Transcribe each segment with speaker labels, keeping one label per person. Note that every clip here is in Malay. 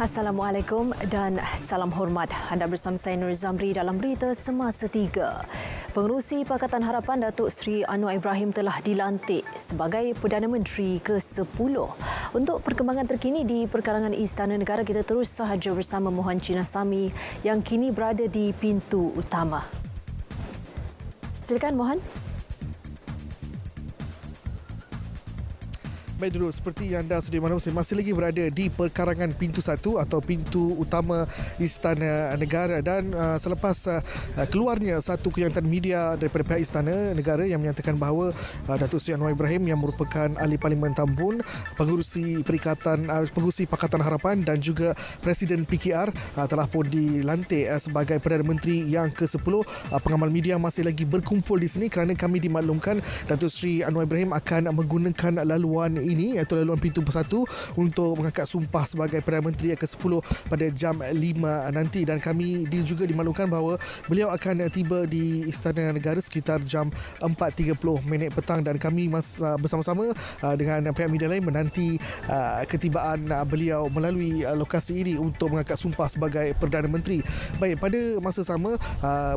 Speaker 1: Assalamualaikum dan salam hormat. Anda bersama saya Nur Zamri dalam berita Semasa 3. Pengerusi Pakatan Harapan Datuk Seri Anwar Ibrahim telah dilantik sebagai Perdana Menteri ke-10. Untuk perkembangan terkini di perkarangan Istana Negara, kita terus sahaja bersama Mohan Chinasami yang kini berada di pintu utama. Silakan Mohan.
Speaker 2: Baik dulu, seperti yang anda sedia maklum, saya masih lagi berada di perkarangan pintu 1 atau pintu utama Istana Negara, dan selepas keluarnya satu kenyataan media daripada pihak Istana Negara yang menyatakan bahawa Datuk Seri Anwar Ibrahim yang merupakan ahli Parlimen Tambun, pengurusi Pakatan Harapan dan juga Presiden PKR telah pun dilantik sebagai Perdana Menteri yang ke-10. Pengamal media masih lagi berkumpul di sini kerana kami dimaklumkan Datuk Seri Anwar Ibrahim akan menggunakan laluan ini, iaitu laluan pintu 1 untuk mengangkat sumpah sebagai Perdana Menteri yang ke-10 pada jam 5 nanti, dan kami juga dimaklumkan bahawa beliau akan tiba di Istana Negara sekitar jam 4.30 petang, dan kami bersama-sama dengan pihak media lain menanti ketibaan beliau melalui lokasi ini untuk mengangkat sumpah sebagai Perdana Menteri. Baik, pada masa sama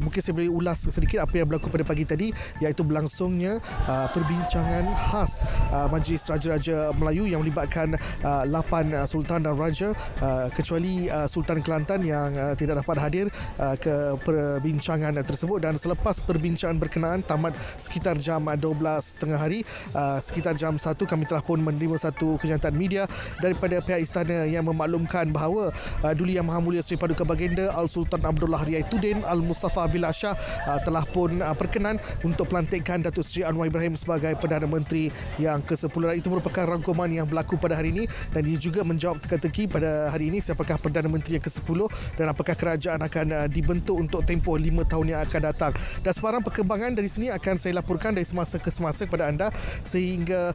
Speaker 2: mungkin saya boleh ulas sedikit apa yang berlaku pada pagi tadi, iaitu berlangsungnya perbincangan khas Majlis Raja-Raja Melayu yang melibatkan 8 Sultan dan Raja, kecuali Sultan Kelantan yang tidak dapat hadir ke perbincangan tersebut. Dan selepas perbincangan berkenaan tamat sekitar jam 12.30 hari, sekitar jam 1 kami telah pun menerima satu kenyataan media daripada pihak istana yang memaklumkan bahawa Duli Yang Maha Mulia Seri Paduka Baginda Al-Sultan Abdullah Riayatuddin Al-Mustafa Billah Shah telah pun berkenan untuk pelantikan Datuk Seri Anwar Ibrahim sebagai Perdana Menteri yang ke-10. Itu merupakan rangkuman yang berlaku pada hari ini, dan dia juga menjawab teka-teki pada hari ini siapakah Perdana Menteri yang ke-10 dan apakah kerajaan akan dibentuk untuk tempoh 5 tahun yang akan datang. Dan sebarang perkembangan dari sini akan saya laporkan dari semasa ke semasa kepada anda, sehingga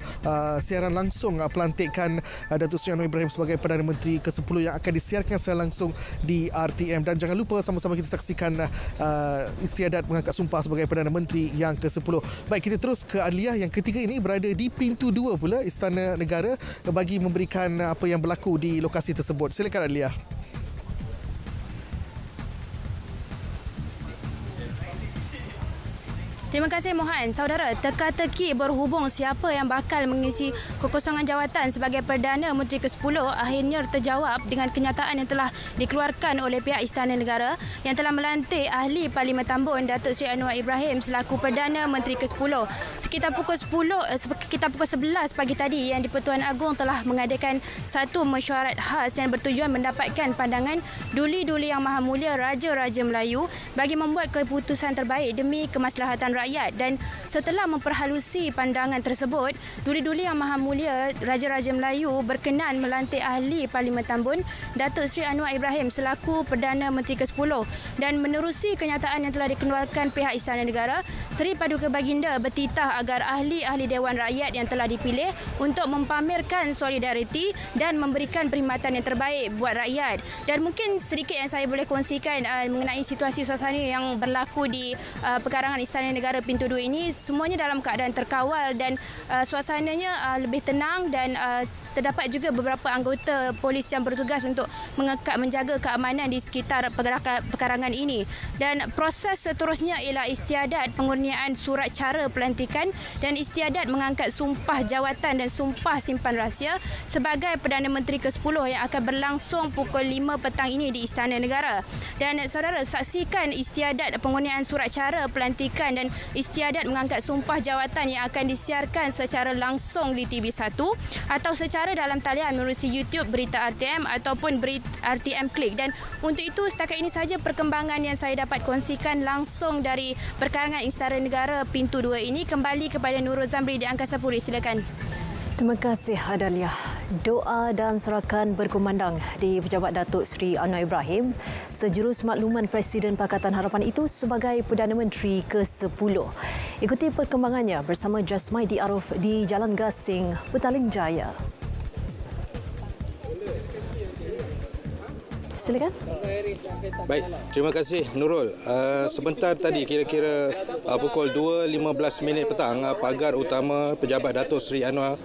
Speaker 2: siaran langsung pelantikan Datuk Seri Anwar Ibrahim sebagai Perdana Menteri ke-10 yang akan disiarkan secara langsung di RTM. Dan jangan lupa sama-sama kita saksikan istiadat mengangkat sumpah sebagai Perdana Menteri yang ke-10. Baik, kita terus ke Adliah yang ketiga ini berada di pintu 2 pula Istana Negara bagi memberikan apa yang berlaku di lokasi tersebut. Silakan Adliah.
Speaker 3: Terima kasih Mohan. Saudara, teka-teki berhubung siapa yang bakal mengisi kekosongan jawatan sebagai Perdana Menteri ke-10 akhirnya terjawab dengan kenyataan yang telah dikeluarkan oleh pihak Istana Negara yang telah melantik ahli Parlimen Tambun Datuk Seri Anwar Ibrahim selaku Perdana Menteri ke-10. Sekitar pukul 11 pagi tadi, Yang di-Pertuan Agong telah mengadakan satu mesyuarat khas yang bertujuan mendapatkan pandangan Duli-Duli Yang Maha Mulia Raja-Raja Melayu bagi membuat keputusan terbaik demi kemaslahatan rakyat. Dan setelah memperhalusi pandangan tersebut, Duli-Duli Yang Maha Mulia Raja-Raja Melayu berkenan melantik ahli Parlimen Tambun Datuk Seri Anwar Ibrahim selaku Perdana Menteri ke-10. Dan menerusi kenyataan yang telah dikeluarkan pihak Istana Negara, Seri Paduka Baginda bertitah agar ahli-ahli Dewan Rakyat yang telah dipilih untuk mempamerkan solidariti dan memberikan perkhidmatan yang terbaik buat rakyat. Dan mungkin sedikit yang saya boleh kongsikan mengenai situasi suasana yang berlaku di perkarangan Istana Negara pintu 2 ini, semuanya dalam keadaan terkawal dan suasananya lebih tenang, dan terdapat juga beberapa anggota polis yang bertugas untuk menjaga keamanan di sekitar perkarangan ini. Dan proses seterusnya ialah istiadat pengurniaan surat cara pelantikan dan istiadat mengangkat sumpah jawatan dan sumpah simpan rahsia sebagai Perdana Menteri ke-10 yang akan berlangsung pukul 5 petang ini di Istana Negara. Dan saudara, saksikan istiadat pengurniaan surat cara pelantikan dan istiadat mengangkat sumpah jawatan yang akan disiarkan secara langsung di TV1 atau secara dalam talian menerusi YouTube Berita RTM ataupun Berita RTM Klik. Dan untuk itu, setakat ini saja perkembangan yang saya dapat kongsikan langsung dari perkarangan Istana Negara pintu 2 ini. Kembali kepada Nurul Zamri di Angkasa Puri. Silakan.
Speaker 1: Terima kasih Adalia. Doa dan sorakan berkumandang di pejabat Datuk Seri Anwar Ibrahim, sejurus makluman Presiden Pakatan Harapan itu sebagai Perdana Menteri ke-10. Ikuti perkembangannya bersama Jasmaidi Arif di Jalan Gasing, Petaling Jaya. Silakan.
Speaker 4: Baik, terima kasih Nurul. Sebentar tadi kira-kira pukul 2.15 petang, pagar utama pejabat Datuk Seri Anwar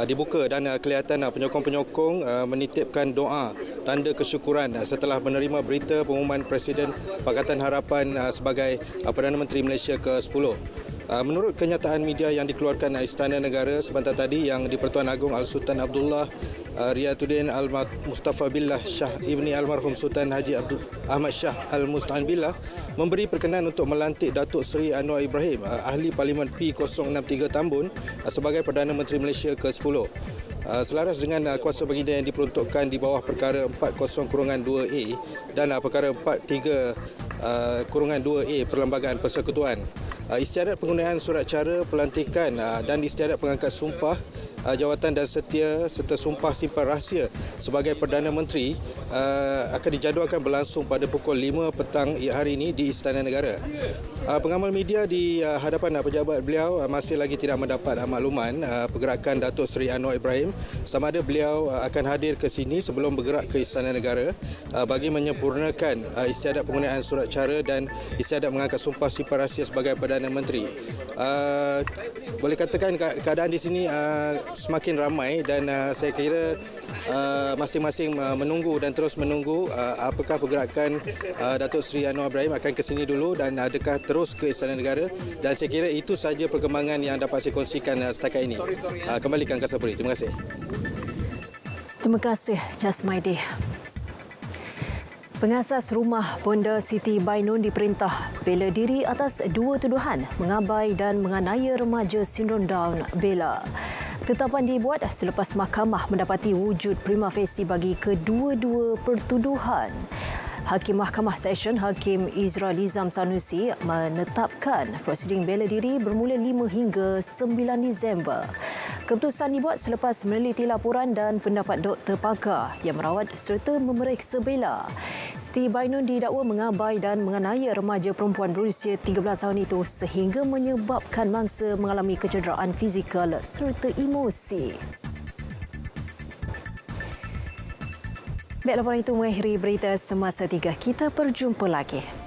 Speaker 4: dibuka dan kelihatan penyokong-penyokong menitipkan doa tanda kesyukuran setelah menerima berita pengumuman Presiden Pakatan Harapan sebagai Perdana Menteri Malaysia ke-10. Menurut kenyataan media yang dikeluarkan Istana Negara sebentar tadi, yang di-Pertuan Agong Al-Sultan Abdullah Riyatuddin Al-Mustafa Billah Shah Ibni Almarhum Sultan Haji Ahmad Shah Al-Musta'an Billah memberi perkenan untuk melantik Datuk Seri Anwar Ibrahim, Ahli Parlimen P063 Tambun, sebagai Perdana Menteri Malaysia ke-10. Selaras dengan kuasa baginda yang diperuntukkan di bawah perkara 40-2A dan perkara 43-2A Perlembagaan Persekutuan. Istiadat penggunaan surat cara pelantikan dan istiadat pengangkat sumpah jawatan dan setia serta sumpah simpan rahsia sebagai Perdana Menteri akan dijadualkan berlangsung pada pukul 5 petang hari ini di Istana Negara. Pengamal media di hadapan pejabat beliau masih lagi tidak mendapat makluman pergerakan Datuk Seri Anwar Ibrahim sama ada beliau akan hadir ke sini sebelum bergerak ke Istana Negara bagi menyempurnakan istiadat penggunaan surat cara dan istiadat mengangkat sumpah simpan rahsia sebagai Perdana Menteri. Boleh katakan keadaan di sini semakin ramai dan saya kira masing-masing menunggu dan terus menunggu apakah pergerakan Datuk Seri Anwar Ibrahim akan ke sini dulu dan adakah terus ke Istana Negara, dan saya kira itu sahaja perkembangan yang dapat saya kongsikan setakat ini. Kembalikan ke Sabri. Terima kasih.
Speaker 1: Terima kasih Jasmaidi. Pengasas rumah Bonda Siti Bainun diperintah bela diri atas dua tuduhan mengabai dan menganiaya remaja sindrom Down Bella. Tetapan dibuat selepas mahkamah mendapati wujud prima facie bagi kedua-dua pertuduhan. Hakim Mahkamah Session Hakim Izrael Izam Sanusi menetapkan prosiding bela diri bermula 5 hingga 9 Disember. Keputusan dibuat selepas meneliti laporan dan pendapat doktor pakar yang merawat serta memeriksa Bella. Siti Bainun didakwa mengabai dan menganiaya remaja perempuan berusia 13 tahun itu sehingga menyebabkan mangsa mengalami kecederaan fizikal serta emosi. Baik, laporan itu mengakhiri berita Semasa 3. Kita berjumpa lagi.